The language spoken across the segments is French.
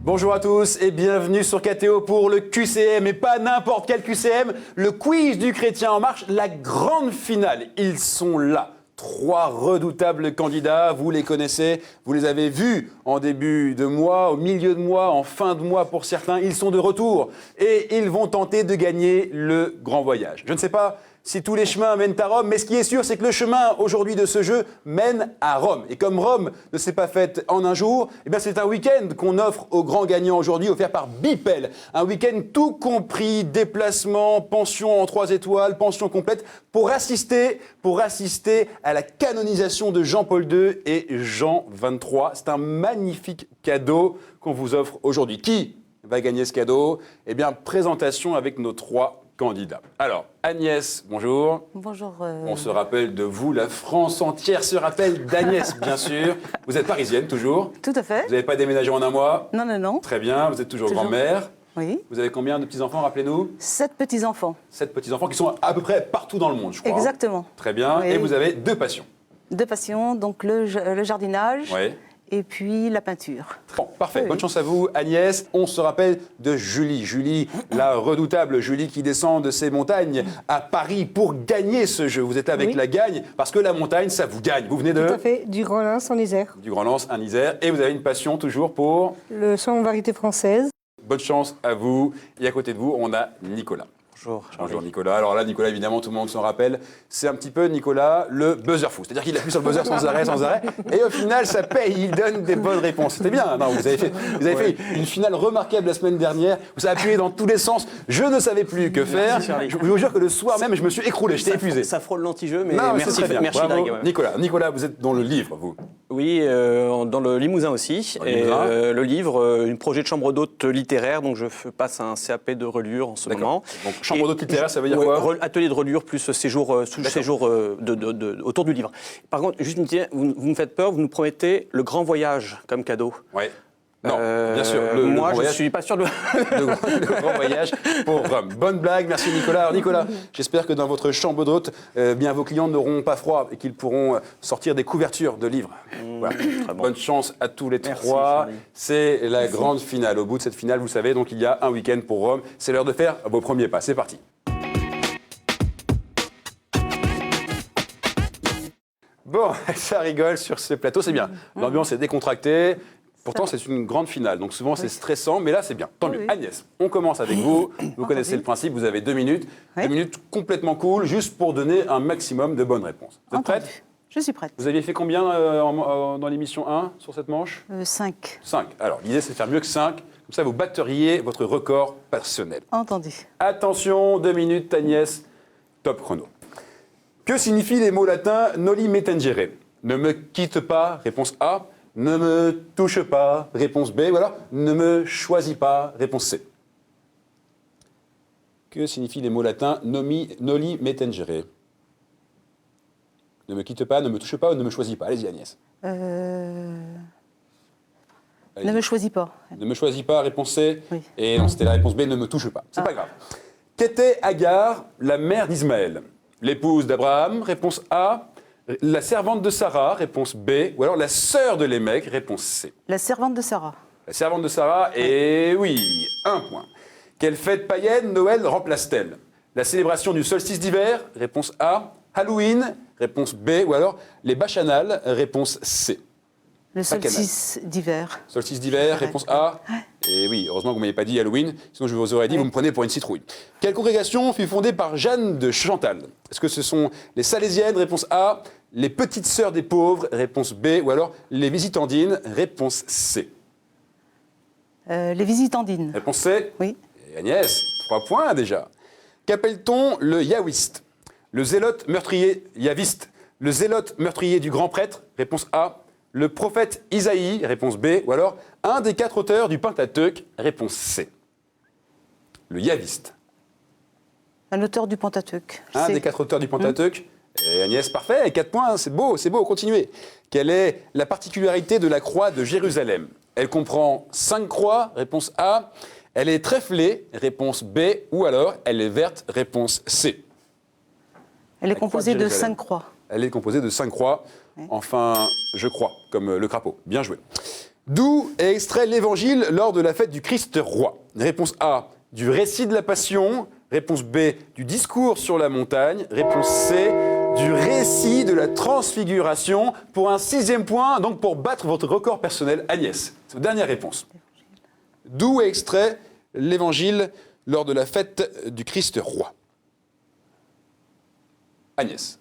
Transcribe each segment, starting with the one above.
Bonjour à tous et bienvenue sur KTO pour le QCM, et pas n'importe quel QCM, le quiz du Chrétien en marche, la grande finale. Ils sont là, 3 redoutables candidats, vous les connaissez, vous les avez vus en début de mois, au milieu de mois, en fin de mois pour certains. Ils sont de retour et ils vont tenter de gagner le grand voyage. Je ne sais pas si tous les chemins mènent à Rome, mais ce qui est sûr, c'est que le chemin aujourd'hui de ce jeu mène à Rome. Et comme Rome ne s'est pas faite en un jour, eh bien c'est un week-end qu'on offre aux grands gagnants aujourd'hui, offert par Bipel. Un week-end tout compris, déplacement, pension en 3 étoiles, pension complète, pour assister à la canonisation de Jean-Paul II et Jean XXIII. C'est un magnifique cadeau qu'on vous offre aujourd'hui. Qui va gagner ce cadeau? Eh bien, présentation avec nos 3 candidats. Alors, Agnès, bonjour. Bonjour. On se rappelle de vous, la France entière se rappelle d'Agnès, bien sûr. Vous êtes parisienne, toujours? Tout à fait. Vous n'avez pas déménagé en un mois? Non, non, non. Très bien, vous êtes toujours grand-mère. Oui. Vous avez combien de petits-enfants, rappelez-nous? 7 petits-enfants. 7 petits-enfants qui sont à peu près partout dans le monde, je crois. Exactement. Très bien. Oui. Et vous avez 2 passions? 2 passions, donc le jardinage Oui. et puis la peinture. Bon, parfait. Oui. Bonne chance à vous, Agnès. On se rappelle de Julie. Julie, la redoutable Julie qui descend de ses montagnes à Paris pour gagner ce jeu. Vous êtes là avec Oui. la gagne, parce que la montagne, ça vous gagne. Vous venez de... Tout à fait, du Grand Lens en Isère. Du Grand Lens, un Isère. Et vous avez une passion toujours pour... Le chant en variété française. Bonne chance à vous. Et à côté de vous, on a Nicolas. Bonjour. Bonjour Nicolas. Alors là, Nicolas, évidemment, tout le monde s'en rappelle. C'est un petit peu, Nicolas, le buzzer fou. C'est-à-dire qu'il appuie sur le buzzer sans arrêt, sans arrêt. Et au final, ça paye. Il donne des bonnes réponses. C'était bien. Non, vous avez fait une finale remarquable la semaine dernière. Vous avez appuyé dans tous les sens. Je ne savais plus que faire. Merci, Charlie. Je vous jure que le soir même, je me suis écroulé. J'étais épuisé. Ça frôle l'anti-jeu, mais Non, mais c'est merci, très bien. merci Bravo. Darig, ouais. Nicolas, vous êtes dans le livre, vous. Oui, dans le Limousin aussi. Dans le Et Limousin. le livre, un projet de chambre d'hôte littéraire, donc je passe un CAP de reliure en ce moment. Donc, chambre d'hôte littéraire, ça veut dire Ouais, quoi? atelier de reliure plus séjour autour du livre. Par contre, juste une petite, vous me faites peur, vous nous promettez le grand voyage comme cadeau. Ouais. Non, bien sûr. Moi, grand je ne voyage. suis pas sûr de... Le grand voyage pour Rome. Bonne blague, merci Nicolas. Alors Nicolas, j'espère que dans votre chambre d'hôte, bien vos clients n'auront pas froid et qu'ils pourront sortir des couvertures de livres. Voilà. très bon. Bonne chance à tous les Merci, 3. Charlie. C'est la grande finale. Au bout de cette finale, vous savez, donc il y a un week-end pour Rome. C'est l'heure de faire vos premiers pas. C'est parti. Bon, ça rigole sur ce plateau, c'est bien. L'ambiance est décontractée. Pourtant, c'est une grande finale, donc souvent c'est stressant, mais là c'est bien. Tant mieux. Oui. Agnès, on commence avec vous. Vous connaissez le principe, vous avez 2 minutes. Oui. 2 minutes complètement cool, juste pour donner un maximum de bonnes réponses. Vous êtes Entendu. prête? Je suis prête. Vous aviez fait combien dans l'émission 1 sur cette manche? 5. 5. Alors, l'idée c'est de faire mieux que 5. Comme ça, vous batteriez votre record personnel. Entendu. Attention, 2 minutes, Agnès. Top chrono. Que signifient les mots latins noli me tangere? Ne me quitte pas, réponse A. Ne me touche pas, réponse B. Ou alors, ne me choisis pas, réponse C. Que signifient les mots latins noli me tangere? Ne me quitte pas, ne me touche pas ou ne me choisis pas? Allez-y, Agnès. Ne Allez-y. me choisis pas. Ne me choisis pas, réponse C. Oui. Et non, c'était la réponse B, ne me touche pas. C'est pas grave. Qu'était Agar, la mère d'Ismaël? L'épouse d'Abraham, réponse A. La servante de Sarah, réponse B. Ou alors la sœur de Lémec, réponse C. La servante de Sarah. La servante de Sarah, et oui, 1 point. Quelle fête païenne Noël remplace-t-elle? La célébration du solstice d'hiver, réponse A. Halloween, réponse B. Ou alors les bacchanales, réponse C. Le solstice d'hiver. Solstice d'hiver, réponse A. Et oui, heureusement que vous ne m'avez pas dit Halloween, sinon je vous aurais dit, vous me prenez pour une citrouille. Quelle congrégation fut fondée par Jeanne de Chantal? Est-ce que ce sont les Salésiennes, réponse A, les Petites Sœurs des Pauvres, réponse B, ou alors les Visitandines, réponse C? Les visitandines. Réponse C? Oui. Et Agnès, 3 points déjà. Qu'appelle-t-on le yahwiste? Le zélote meurtrier yaviste? Le zélote meurtrier du grand prêtre? Réponse A. Le prophète Isaïe? Réponse B. Ou alors un des 4 auteurs du Pentateuque? Réponse C. Le yaviste. Un auteur du Pentateuque. Un des 4 auteurs du Pentateuque. Et Agnès, parfait, 4 points, c'est beau, continuez. Quelle est la particularité de la croix de Jérusalem? Elle comprend 5 croix, réponse A. Elle est tréflée, réponse B. Ou alors, elle est verte, réponse C. Elle est La croix composée de Jérusalem. 5 croix. Elle est composée de 5 croix. Oui. Enfin, je crois, comme le crapaud. Bien joué. D'où est extrait l'évangile lors de la fête du Christ roi? Réponse A, du récit de la Passion. Réponse B, du discours sur la montagne. Réponse C, du récit de la transfiguration. Pour un 6e point, donc pour battre votre record personnel, Agnès. C'est votre dernière réponse. D'où est extrait l'évangile lors de la fête du Christ roi? Agnès.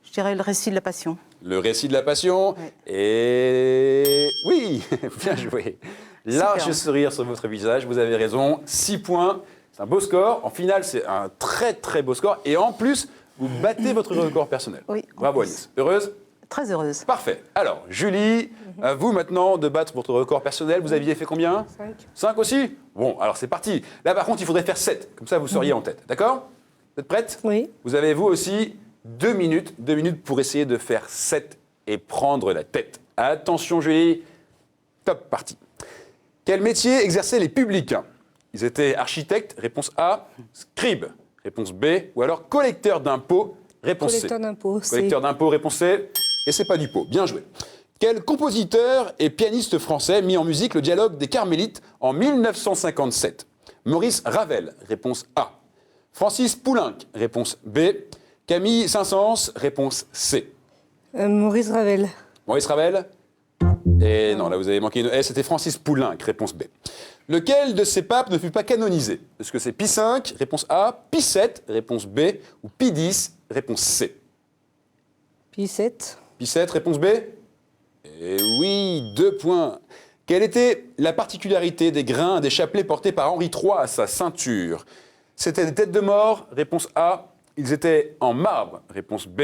Je dirais le récit de la Passion. Le récit de la Passion. Ouais. Et oui, bien joué. Large Super. sourire sur votre visage, vous avez raison. 6 points, c'est un beau score. En finale, c'est un très très beau score. Et en plus, vous battez votre record personnel. Oui, en Bravo plus. Agnès. Heureuse? Très heureuse. Parfait. Alors, Julie, à vous maintenant de battre votre record personnel. Vous aviez fait combien? 5. 5 aussi? Bon, alors c'est parti. Là, par contre, il faudrait faire 7. Comme ça, vous seriez en tête. D'accord? Vous êtes prête? Oui. Vous avez, vous aussi, 2 minutes. 2 minutes pour essayer de faire 7 et prendre la tête. Attention, Julie. Top, parti. Quel métier exerçaient les publicains? Ils étaient architectes, réponse A. Scribe, réponse B. Ou alors collecteurs d'impôts, réponse C. Collecteur d'impôts. C. Collecteur d'impôts, réponse C. Et c'est pas du pot. Bien joué. Quel compositeur et pianiste français mit en musique le dialogue des Carmélites en 1957? Maurice Ravel, réponse A. Francis Poulenc, réponse B. Camille Saint-Saëns, réponse C. Maurice Ravel. Maurice Ravel? Et non, là vous avez manqué une S, c'était Francis Poulenc, réponse B. Lequel de ces papes ne fut pas canonisé? Est-ce que c'est Pie V, réponse A, Pie VII, réponse B, ou Pie X, réponse C? Pie 7. Pie VII, réponse B? Et oui, 2 points. Quelle était la particularité des grains des chapelets portés par Henri III à sa ceinture? C'était des têtes de mort, réponse A. Ils étaient en marbre, réponse B.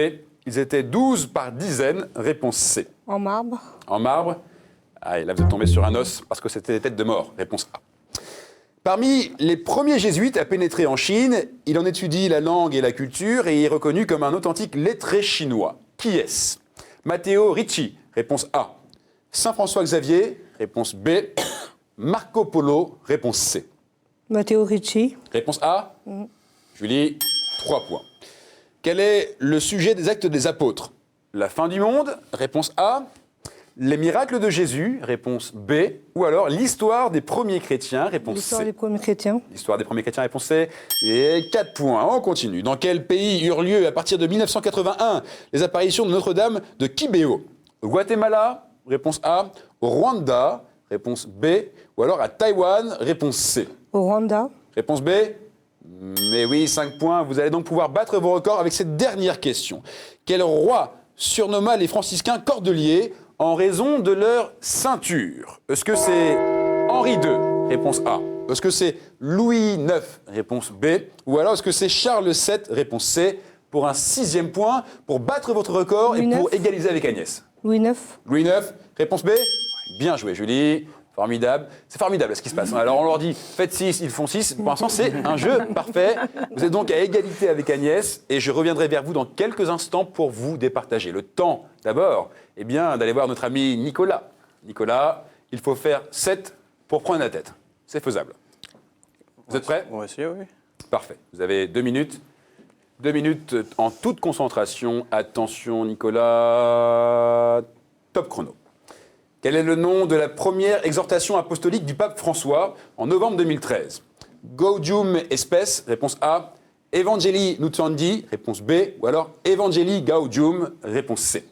Ils étaient 12 par dizaines, réponse C. En marbre. En marbre? Ah, et là vous êtes tombé sur un os parce que c'était des têtes de mort, réponse A. Parmi les premiers jésuites à pénétrer en Chine, il en étudie la langue et la culture et est reconnu comme un authentique lettré chinois. Qui est-ce? Matteo Ricci, réponse A. Saint François Xavier, réponse B. Marco Polo, réponse C. Matteo Ricci. Réponse A. Julie, 3 points. Quel est le sujet des actes des apôtres? La fin du monde, réponse A. Les miracles de Jésus, réponse B. Ou alors l'histoire des premiers chrétiens, réponse L'histoire C. des premiers chrétiens. L'histoire des premiers chrétiens, réponse C. Et 4 points. On continue. Dans quel pays eurent lieu, à partir de 1981, les apparitions de Notre-Dame de Kibéo? Au Guatemala, réponse A. Au Rwanda, réponse B. Ou alors à Taïwan, réponse C. Au Rwanda. Réponse B. Mais oui, 5 points. Vous allez donc pouvoir battre vos records avec cette dernière question. Quel roi surnomma les franciscains cordeliers en raison de leur ceinture? Est-ce que c'est Henri II? Réponse A. Est-ce que c'est Louis IX? Réponse B. Ou alors est-ce que c'est Charles VII? Réponse C. Pour un 6e point, pour battre votre record Louis et pour IX. égaliser avec Agnès. Louis IX. Louis IX, réponse B? Bien joué, Julie. Formidable. C'est formidable ce qui se passe. Alors on leur dit, faites 6, ils font 6. Pour l'instant, c'est un jeu parfait. Vous êtes donc à égalité avec Agnès et je reviendrai vers vous dans quelques instants pour vous départager. Le temps, d'abord, eh bien, d'aller voir notre ami Nicolas. Nicolas, il faut faire 7 pour prendre la tête. C'est faisable. Vous êtes prêts? On va essayer, oui. Parfait. Vous avez 2 minutes. 2 minutes en toute concentration. Attention, Nicolas. Top chrono. Quel est le nom de la première exhortation apostolique du pape François en novembre 2013? Gaudium Spes, réponse A. Evangelii Nuntiandi, réponse B. Ou alors Evangelii Gaudium, réponse C.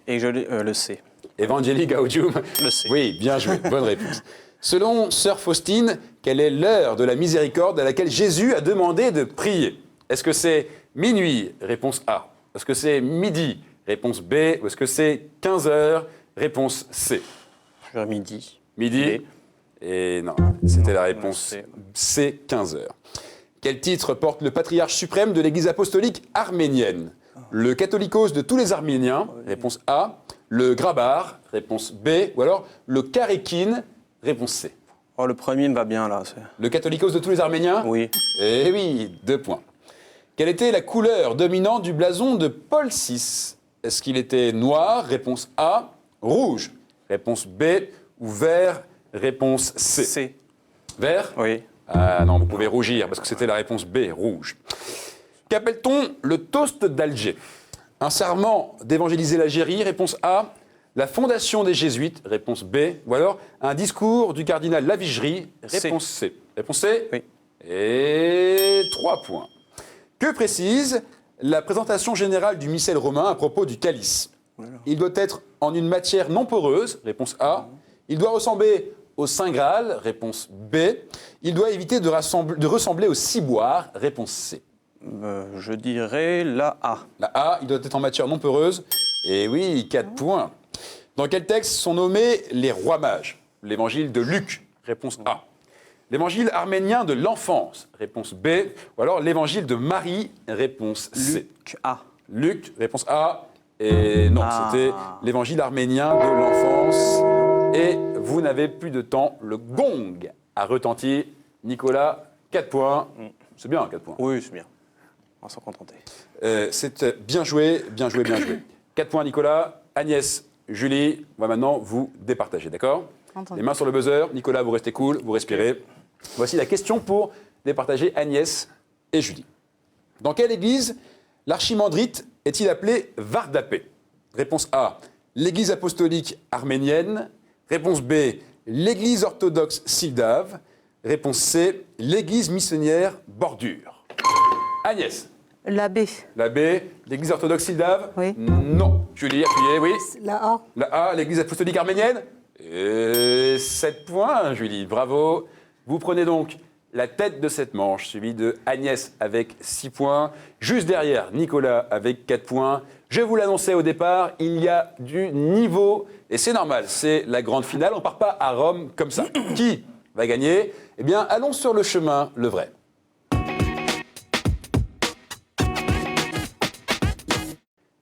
Et je le sais. Evangelii Gaudium. Le C. Oui, bien joué, bonne réponse. Selon sœur Faustine, quelle est l'heure de la miséricorde à laquelle Jésus a demandé de prier? Est-ce que c'est minuit? Réponse A. Est-ce que c'est midi? Réponse B. Ou est-ce que c'est 15 heures? Réponse C. Je dirais midi. Midi? B. Et non, c'était la réponse C. C, 15 heures. Quel titre porte le patriarche suprême de l'Église apostolique arménienne? Le catholicos de tous les Arméniens, réponse A. Le grabar, réponse B. Ou alors le karékin, réponse C. Oh, le premier me va bien, là. Le catholicos de tous les Arméniens? Oui. Eh oui, 2 points. Quelle était la couleur dominante du blason de Paul VI? Est-ce qu'il était noir? Réponse A. Rouge, réponse B. Ou vert, réponse C. C. Vert? Oui. Ah non, vous pouvez rougir parce que c'était la réponse B, rouge. Qu'appelle-t-on le toast d'Alger? Un serment d'évangéliser l'Algérie, réponse A. La fondation des Jésuites, réponse B. Ou alors un discours du cardinal Lavigerie, réponse C. Réponse C. Oui. Et 3 points. Que précise la présentation générale du missel romain à propos du calice? Il doit être en une matière non poreuse, réponse A. Il doit ressembler au Saint Graal, réponse B. Il doit éviter de ressembler au ciboire, réponse C. Je dirais la A. La A, il doit être en matière non peureuse. Et oui, 4 points. Dans quel texte sont nommés les rois mages? L'évangile de Luc, réponse A. L'évangile arménien de l'enfance, réponse B. Ou alors l'évangile de Marie, réponse C. Luc A. Luc, réponse A. Et non, c'était l'évangile arménien de l'enfance. Et vous n'avez plus de temps. Le gong a retenti. Nicolas, 4 points. C'est bien, 4 points. Oui, c'est bien. On va s'en contenter. C'est bien joué, bien joué, bien joué. 4 points, Nicolas. Agnès, Julie, on va maintenant vous départager, d'accord? Entendu. Les mains sur le buzzer. Nicolas, vous restez cool, vous respirez. Voici la question pour départager Agnès et Julie. Dans quelle église l'archimandrite est-il appelé Vardapé? Réponse A, l'église apostolique arménienne. Réponse B, l'église orthodoxe Sildave. Réponse C, l'église missionnaire Bordure. Agnès. La B. La B, l'église orthodoxe Sildave? Oui. Non. Julie, appuyez, oui. La A. La A, l'église apostolique arménienne? Et 7 points, Julie, bravo. Vous prenez donc la tête de cette manche, suivie de Agnès avec 6 points. Juste derrière, Nicolas avec 4 points. Je vous l'annonçais au départ, il y a du niveau. Et c'est normal, c'est la grande finale. On ne part pas à Rome comme ça. Qui va gagner? Eh bien, allons sur le chemin, le vrai.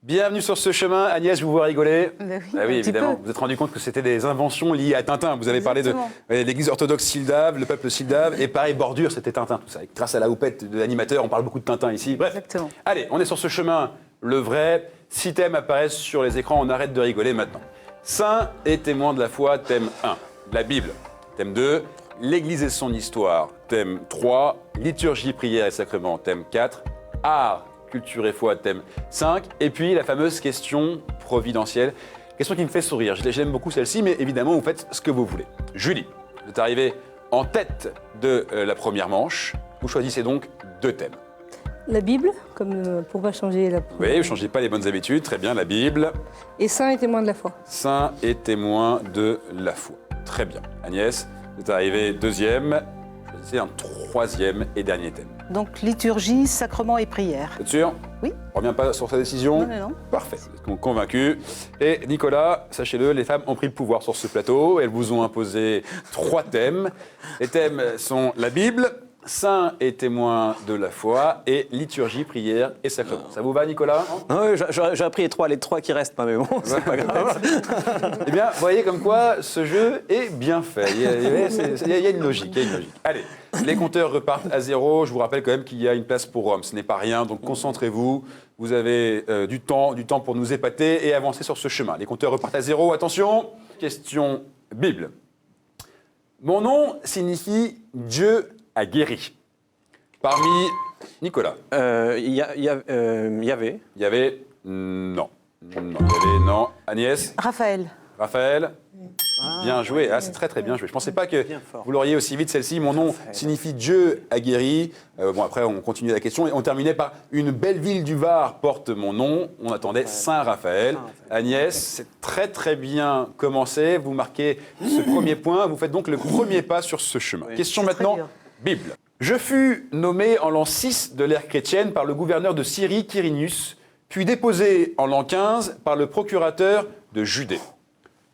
Bienvenue sur ce chemin. Agnès, je vous vois rigoler. Ben oui, Ah oui, un petit évidemment. peu. Vous vous êtes rendu compte que c'était des inventions liées à Tintin. Vous avez parlé de Exactement. l'église orthodoxe Sildave, le peuple Sildave, et pareil, Bordure, c'était Tintin, tout ça. Et grâce à la houppette de l'animateur, on parle beaucoup de Tintin ici. Bref. Exactement. Allez, on est sur ce chemin, le vrai. 6 thèmes apparaissent sur les écrans, on arrête de rigoler maintenant. Saint et témoin de la foi, thème 1. La Bible, thème 2. L'Église et son histoire, thème 3. Liturgie, prière et sacrement, thème 4. Art, culture et foi, thème 5. Et puis la fameuse question providentielle, question qui me fait sourire. Je l'aime beaucoup celle-ci, mais évidemment, vous faites ce que vous voulez. Julie, vous êtes arrivée en tête de la première manche. Vous choisissez donc 2 thèmes. La Bible, comme pour pas changer la première. Oui, vous ne changez pas les bonnes habitudes. Très bien, la Bible. Et saint et témoin de la foi. Saint et témoin de la foi. Très bien. Agnès, vous êtes arrivée 2e. Choisissez un 3e et dernier thème. Donc liturgie, sacrement et prière. Vous êtes sûr? Oui. On ne revient pas sur sa décision? Non, non, non. Parfait. Vous êtes donc convaincu. Et Nicolas, sachez-le, les femmes ont pris le pouvoir sur ce plateau. Elles vous ont imposé 3 thèmes. Les thèmes sont la Bible, Saint et témoin de la foi, et liturgie, prière et sacrement. Ça vous va, Nicolas? Ah oui, j'aurais pris les trois qui restent, mais bon, c'est pas grave. Eh bien, vous voyez comme quoi ce jeu est bien fait. Il y a une logique, il y a une logique. Allez, les compteurs repartent à 0. Je vous rappelle quand même qu'il y a une place pour Rome. Ce n'est pas rien, donc concentrez-vous. Vous avez du temps pour nous épater et avancer sur ce chemin. Les compteurs repartent à 0. Attention, question Bible. Mon nom signifie Dieu a guéri. Parmi Nicolas. Il y avait. Il y avait non. Non, il y avait non. Agnès. Raphaël. Raphaël. Bien joué. Ah, c'est très très bien joué. Je ne pensais pas que Bien fort. vous l'auriez aussi vite celle-ci. Mon nom signifie Dieu a guéri. Bon, après, on continue la question et on terminait par une belle ville du Var porte mon nom. On attendait Saint-Raphaël. Agnès, c'est très très bien commencé. Vous marquez ce premier point. Vous faites donc le premier pas sur ce chemin. Question C'est maintenant, très dur. Bible. Je fus nommé en l'an 6 de l'ère chrétienne par le gouverneur de Syrie, Quirinius, puis déposé en l'an 15 par le procurateur de Judée.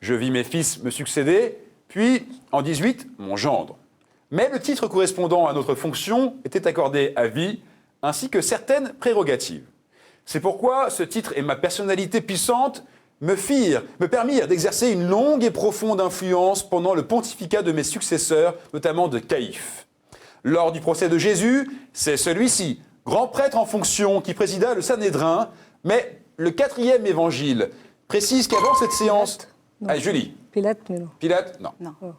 Je vis mes fils me succéder, puis en 18, mon gendre. Mais le titre correspondant à notre fonction était accordé à vie, ainsi que certaines prérogatives. C'est pourquoi ce titre et ma personnalité puissante me permirent d'exercer une longue et profonde influence pendant le pontificat de mes successeurs, notamment de Caïphe. Lors du procès de Jésus, c'est celui-ci, grand prêtre en fonction, qui présida le Sanhédrin, mais le 4e évangile précise qu'avant cette séance... Non. Ah, Julie. Pilate, mais non. Pilate? Non. Non.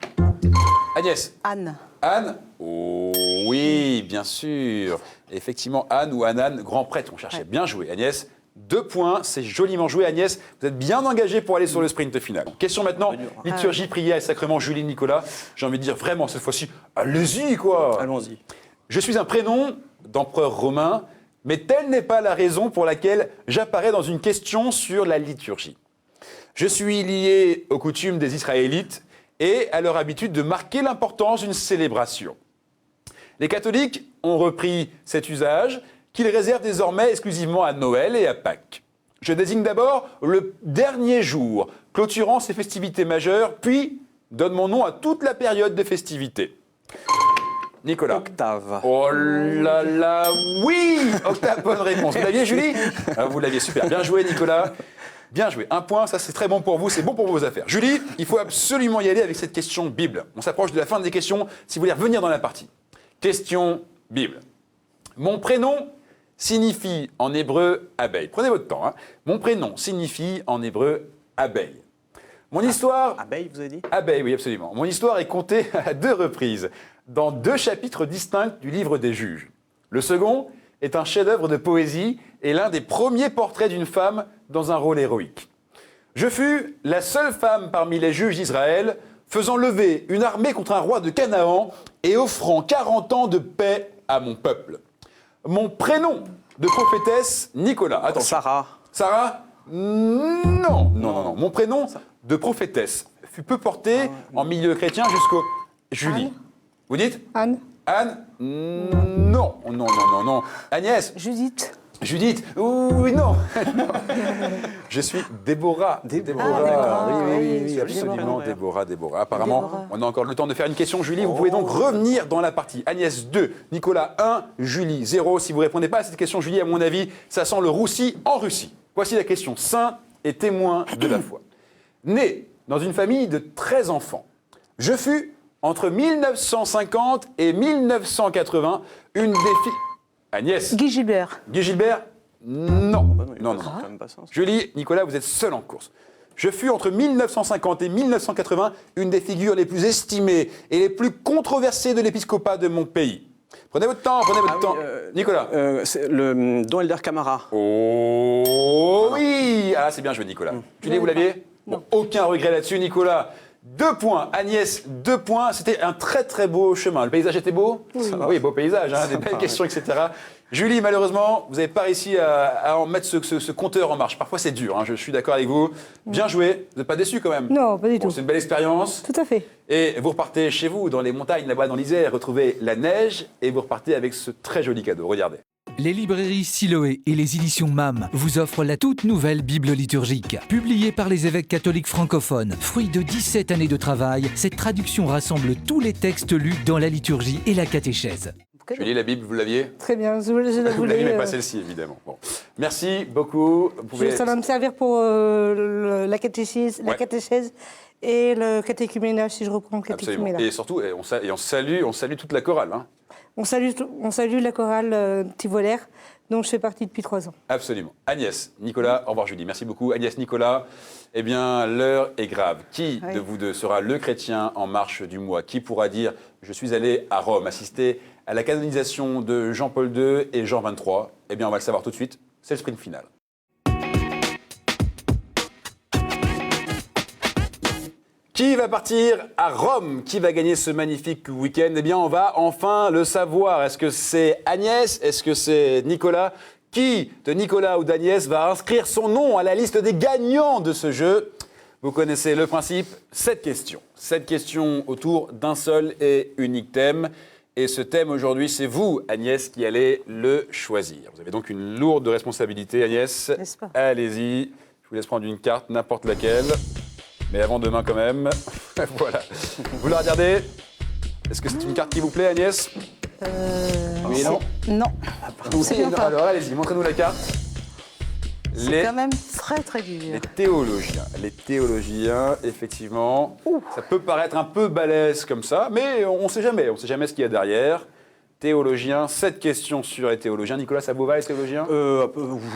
Agnès? Anne. Anne? Oh, oui, bien sûr. Effectivement, Anne ou Anan, grand prêtre, on cherchait. Bien joué. Agnès, 2 points, c'est joliment joué Agnès. Vous êtes bien engagé pour aller sur le sprint final. Question maintenant, liturgie, prière et sacrement, Julie, Nicolas. J'ai envie de dire vraiment cette fois-ci, allez-y quoi. Allons-y. Je suis un prénom d'empereur romain, mais telle n'est pas la raison pour laquelle j'apparais dans une question sur la liturgie. Je suis lié aux coutumes des Israélites et à leur habitude de marquer l'importance d'une célébration. Les catholiques ont repris cet usage qu'ils réservent désormais exclusivement à Noël et à Pâques. Je désigne d'abord le dernier jour, clôturant ces festivités majeures, puis donne mon nom à toute la période de festivités. Nicolas. Octave. Oh là là, oui! Octave, bonne réponse. Vous l'aviez, Julie? Vous l'aviez, super. Bien joué, Nicolas. Bien joué. 1 point, ça c'est très bon pour vous, c'est bon pour vos affaires. Julie, il faut absolument y aller avec cette question Bible. On s'approche de la fin des questions, si vous voulez revenir dans la partie. Question Bible. Mon prénom signifie en hébreu abeille. Prenez votre temps. Mon prénom signifie en hébreu abeille. Mon histoire... Abeille, vous avez dit? Abeille, oui, absolument. Mon histoire est contée à 2 reprises, dans 2 chapitres distincts du livre des Juges. Le second est un chef-d'œuvre de poésie et l'un des premiers portraits d'une femme dans un rôle héroïque. Je fus la seule femme parmi les juges d'Israël faisant lever une armée contre un roi de Canaan et offrant 40 ans de paix à mon peuple. Mon prénom de prophétesse, Nicolas. Attention. Sarah. Sarah? Non. Mon prénom de prophétesse fut peu porté en milieu chrétien jusqu'au... Julie. Anne. Vous dites? Anne. Anne? Non. Agnès? Judith. Judith? Oui, non. Je suis Déborah. d'accord. Oui, absolument. Déborah. Apparemment, on a encore le temps de faire une question, Julie. Vous pouvez donc revenir dans la partie. Agnès 2, Nicolas 1, Julie 0. Si vous ne répondez pas à cette question, Julie, à mon avis, ça sent le roussi en Russie. Voici la question. Saint et témoin de la foi. Né dans une famille de 13 enfants, je fus, entre 1950 et 1980, une des filles... Agnès. Guy Gilbert. Guy Gilbert? Non. Non. Quand même pas ça. Julie, Nicolas, vous êtes seul en course. Je fus entre 1950 et 1980 une des figures les plus estimées et les plus controversées de l'épiscopat de mon pays. Prenez votre temps. Nicolas. C'est le Don Elder Camara. Oh oui. Ah, c'est bien joué, Nicolas. Julie, vous l'aviez? Bon, aucun regret là-dessus, Nicolas. 2 points. Agnès, 2 points. C'était un très très beau chemin. Le paysage était beau? Oui, beau paysage, des belles questions, etc. Julie, malheureusement, vous n'avez pas réussi à en mettre ce compteur en marche. Parfois, c'est dur, je suis d'accord avec vous. Bien joué. Vous n'êtes pas déçus quand même? Non, pas du tout. C'est une belle expérience. Tout à fait. Et vous repartez chez vous, dans les montagnes, là-bas dans l'Isère, retrouvez la neige et vous repartez avec ce très joli cadeau. Regardez. Les librairies Siloé et les éditions MAM vous offrent la toute nouvelle Bible liturgique. Publiée par les évêques catholiques francophones, fruit de 17 années de travail, cette traduction rassemble tous les textes lus dans la liturgie et la catéchèse. Julie, la Bible, vous l'aviez? Très bien, je la Vous voulais. l'aviez, mais pas celle-ci, évidemment. Bon. Merci beaucoup. Vous pouvez... Ça va me servir pour la catéchèse et le catéchuménat, si je reprends le Absolument. catéchuménat. Et surtout, on salue toute la chorale. On salue la chorale Tivolaire, dont je fais partie depuis 3 ans. Absolument. Agnès, Nicolas, au revoir Julie. Merci beaucoup. Agnès, Nicolas, eh bien, l'heure est grave. Qui de vous deux sera le chrétien en marche du mois? Qui pourra dire « Je suis allé à Rome, assister à la canonisation de Jean-Paul II et Jean XXIII » Eh bien, on va le savoir tout de suite. C'est le sprint final. Qui va partir à Rome? Qui va gagner ce magnifique week-end? Eh bien, on va enfin le savoir. Est-ce que c'est Agnès? Est-ce que c'est Nicolas? Qui de Nicolas ou d'Agnès va inscrire son nom à la liste des gagnants de ce jeu? Vous connaissez le principe. 7 questions. 7 questions autour d'un seul et unique thème. Et ce thème aujourd'hui, c'est vous, Agnès, qui allez le choisir. Vous avez donc une lourde responsabilité, Agnès. N'est-ce pas? Allez-y. Je vous laisse prendre une carte, n'importe laquelle. Mais avant demain quand même. Voilà. Vous la regardez. Est-ce que c'est une carte qui vous plaît, Agnès? Oui, non? Non. Oui, non. Alors allez-y, montrez-nous la carte. C'est quand même très très dur. Les théologiens, effectivement. Ça peut paraître un peu balèze comme ça, mais on ne sait jamais. On ne sait jamais ce qu'il y a derrière. Théologiens, 7 questions sur les théologiens. Nicolas, ça vous va les théologiens?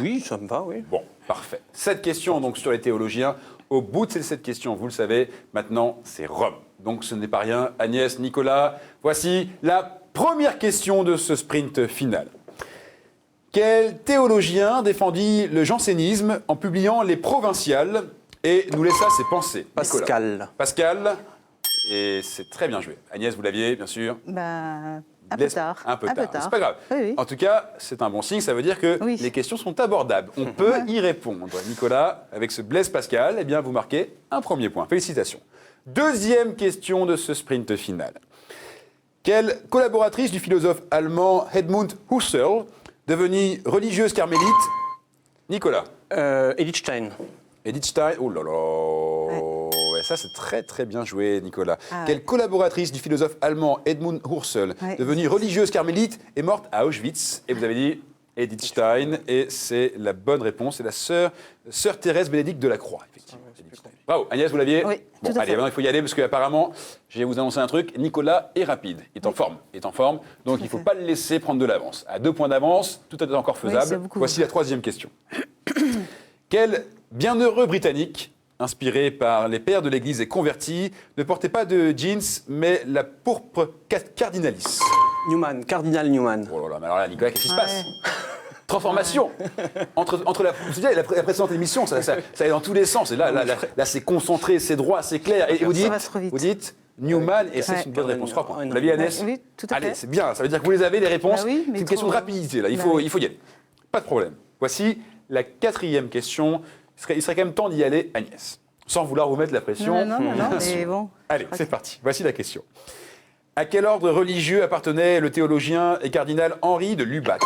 Oui, ça me va, oui. Bon, parfait. 7 questions donc sur les théologiens. Au bout de ces 7 questions, vous le savez, maintenant, c'est Rome. Donc ce n'est pas rien. Agnès, Nicolas, voici la première question de ce sprint final. Quel théologien défendit le jansénisme en publiant Les Provinciales et nous laissa ses pensées? Nicolas. Pascal. Et c'est très bien joué. Agnès, vous l'aviez, bien sûr. Un peu tard. Un peu tard. C'est pas grave. Oui. En tout cas, c'est un bon signe. Ça veut dire que les questions sont abordables. On peut y répondre. Nicolas, avec ce Blaise Pascal, eh bien, vous marquez un premier point. Félicitations. Deuxième question de ce sprint final. Quelle collaboratrice du philosophe allemand Edmund Husserl, devenue religieuse carmélite? Nicolas. Edith Stein. Edith Stein, oh là là, ouais, ça c'est très très bien joué Nicolas. Quelle collaboratrice du philosophe allemand Edmund Husserl, devenue religieuse carmélite, est morte à Auschwitz? Et vous avez dit Edith Stein, et c'est la bonne réponse, c'est la sœur Thérèse Bénédicte de la Croix, effectivement. Bravo, Agnès, vous l'aviez? Oui, bon, tout à allez, fait. maintenant il faut y aller parce qu'apparemment, je vais vous annoncer un truc, Nicolas est rapide, il est en forme, donc il ne faut pas le laisser prendre de l'avance. À 2 points d'avance, tout est encore faisable. Voici la troisième question. Quel bienheureux Britannique, inspiré par les pères de l'Église et converti, ne portait pas de jeans, mais la pourpre cardinalis? Cardinal Newman. Oh là là, mais alors là, Nicolas, qu'est-ce qui se passe? Transformation. Entre la précédente émission, ça allait dans tous les sens. Et là c'est concentré, c'est droit, c'est clair. Et vous dites Newman, et c'est une bonne réponse. 3 points. Vous l'aviez, Agnès? Oui, tout à fait. Allez, c'est bien. Ça veut dire que vous les avez, les réponses. Oui, c'est une question de rapidité, là. Il faut y aller. Pas de problème. Voici la 4e question. Il serait quand même temps d'y aller, Agnès. Sans vouloir vous mettre la pression. Non, mais bon. Allez, c'est parti. Voici la question. À quel ordre religieux appartenait le théologien et cardinal Henri de Lubac?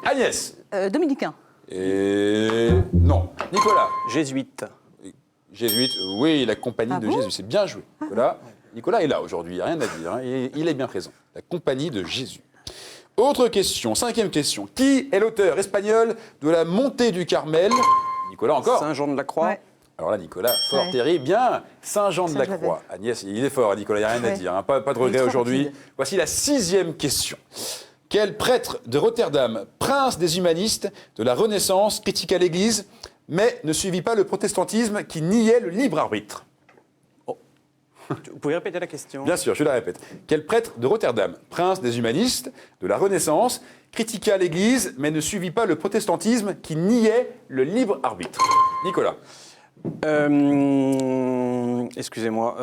Agnès. Dominicain. Et non. Nicolas. Jésuite. Jésuite, oui, la compagnie de Jésus. C'est bien joué. Nicolas est là aujourd'hui, rien à dire. Hein. Il est bien présent. La compagnie de Jésus. Autre question, 5e question. Qui est l'auteur espagnol de la montée du Carmel? Nicolas encore. Saint Jean de la Croix. Ouais. Alors là, Nicolas, fort, terrible, bien. Saint Jean de la Croix. Agnès, il est fort, Nicolas, il n'y a rien à dire. Hein. Pas de regret aujourd'hui. Voici la 6e question. Quel prêtre de Rotterdam, prince des humanistes de la Renaissance, critiqua l'Église, mais ne suivit pas le protestantisme qui niait le libre arbitre? Vous pouvez répéter la question? Bien sûr, je la répète. Quel prêtre de Rotterdam, prince des humanistes de la Renaissance, critiqua l'Église, mais ne suivit pas le protestantisme qui niait le libre arbitre? Nicolas. Excusez-moi,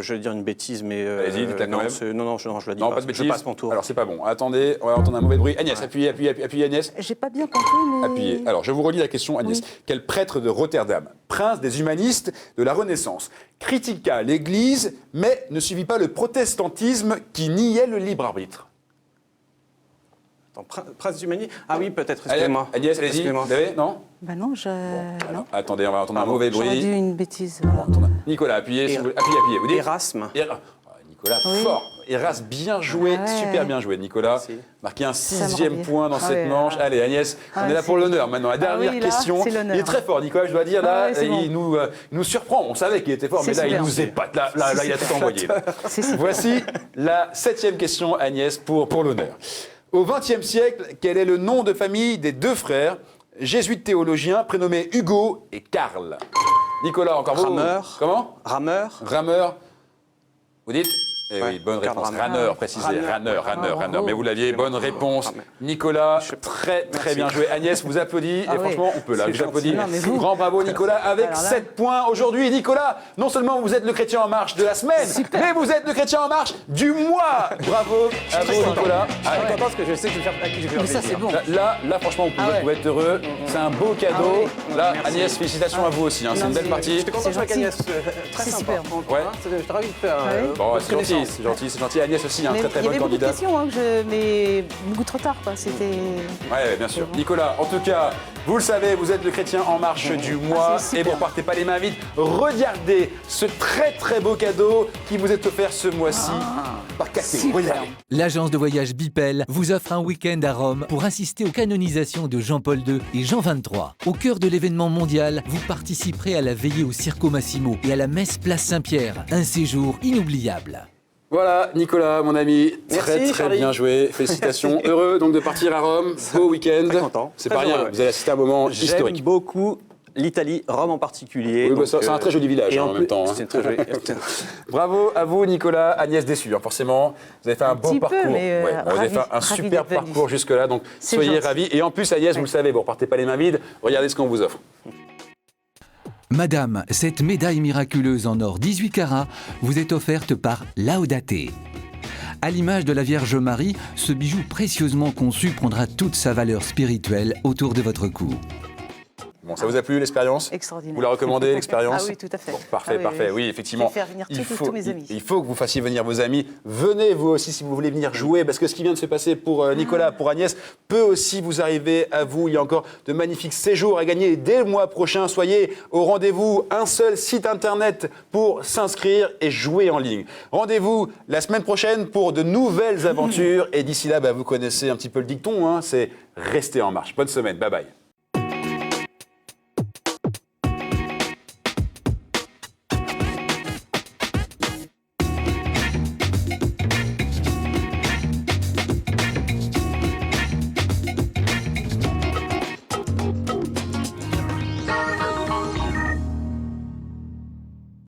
je vais dire une bêtise, mais... Allez-y, dites-la quand même. Non, je la dis Non, pas. pas de bêtises. Je passe mon tour. Alors, c'est pas bon. Attendez, on va entendre un mauvais bruit. Agnès, appuyez, Agnès. J'ai pas bien compris, mais... Appuyez. Alors, je vous relis la question, Agnès. Quel prêtre de Rotterdam, prince des humanistes de la Renaissance, critiqua l'Église, mais ne suivit pas le protestantisme qui niait le libre arbitre? Prince humaniste. Ah oui, peut-être, excusez-moi. Agnès, allez-y. Vous l'avez? Non? Bah non, Alors, attendez, on va entendre un mauvais J'aurais dit bruit. une bêtise. Nicolas, appuyez. Vous dites Erasme. Nicolas, fort. Erasme, bien joué, super bien joué, Nicolas. Merci. Marqué un Ça me 6e revient. point dans cette manche. Allez, Agnès, on est là pour l'honneur maintenant. La dernière oui, là, question. c'est l'honneur. Il est très fort, Nicolas, je dois dire. Là, c'est bon. il nous surprend. On savait qu'il était fort, mais C'est là, il super. nous épate. Là, il a tout envoyé. là. C'est super. Voici la 7e question, Agnès, pour l'honneur. Au XXe siècle, quel est le nom de famille des 2 frères jésuites théologiens prénommés Hugo et Karl? Nicolas, encore vous? Rameur. Comment? Rameur. Rameur. Vous dites? Eh Ouais, oui, bonne Karl réponse. Rameur. Raneur, précisé. Raneur. bravo. Mais vous l'aviez, bonne réponse. Nicolas, très bien joué. Agnès vous applaudit. Et oui. franchement, on peut là. C'est Je vous gentil. applaudis. Non, mais vous- Grand bravo, Nicolas, avec Alors là- 7 points aujourd'hui. Nicolas, non seulement vous êtes le chrétien en marche de la semaine, mais vous êtes le chrétien en marche du mois. Bravo à vous, Nicolas. Je suis content parce que je sais que je vais faire à qui je vais faire Mais ça, plaisir. c'est bon. Là, franchement, vous pouvez être heureux. C'est un beau cadeau. Là, Agnès, félicitations à vous aussi. hein. C'est une belle partie. J'étais content de jouer avec gentil. Agnès. Très C'est sympa. super. Ouais. J'étais ravi de faire. Bon, votre c'est gentil, connaissance. c'est gentil. Agnès aussi, Mais très il y bonne avait beaucoup de candidate. questions, mais beaucoup trop tard, quoi. C'était... Ouais, bien sûr. Nicolas, en tout cas, vous le savez, vous êtes le chrétien en marche du mois c'est et vous super. repartez pas les mains vides. Regardez ce très beau cadeau qui vous est offert ce mois-ci par KTO. Regardez. L'agence de voyage Bipel vous offre un week-end à Rome pour assister aux canonisations de Jean-Paul II et Jean XXIII. Au cœur de l'événement mondial, vous participerez à la veillée au Circo Massimo et à la messe Place Saint-Pierre. Un séjour inoubliable. Voilà, Nicolas, mon ami, Merci, très Charlie. bien joué. Félicitations. Heureux donc de partir à Rome. Beau week-end. Très content. C'est Très pas rien. heureux. Vous allez assister à un moment J'aime historique. beaucoup l'Italie, Rome en particulier. Oui, Donc, c'est un très joli village et en même temps. C'est très joli. Bravo à vous, Nicolas. Agnès déçue, forcément. Vous avez fait un beau petit peu, parcours. mais, vous avez ravi- fait un ravi super d'être venue. parcours jusque-là, donc C'est soyez gentil. ravis. Et en plus, Agnès, vous le savez, vous repartez pas les mains vides. Regardez ce qu'on vous offre. Madame, cette médaille miraculeuse en or 18 carats vous est offerte par Laudate. À l'image de la Vierge Marie, ce bijou précieusement conçu prendra toute sa valeur spirituelle autour de votre cou. Bon, ça vous a plu l'expérience? Extraordinaire. Vous la recommandez, l'expérience? Ah oui, tout à fait. Bon, parfait, Ah oui, parfait. oui. Oui, effectivement. Je vais faire venir tous mes amis. Il faut que vous fassiez venir vos amis. Venez vous aussi si vous voulez venir jouer, parce que ce qui vient de se passer pour Nicolas, pour Agnès, peut aussi vous arriver à vous. Il y a encore de magnifiques séjours à gagner dès le mois prochain. Soyez au rendez-vous. Un seul site internet pour s'inscrire et jouer en ligne. Rendez-vous la semaine prochaine pour de nouvelles aventures. Et d'ici là, vous connaissez un petit peu le dicton, hein, c'est rester en marche. Bonne semaine. Bye bye.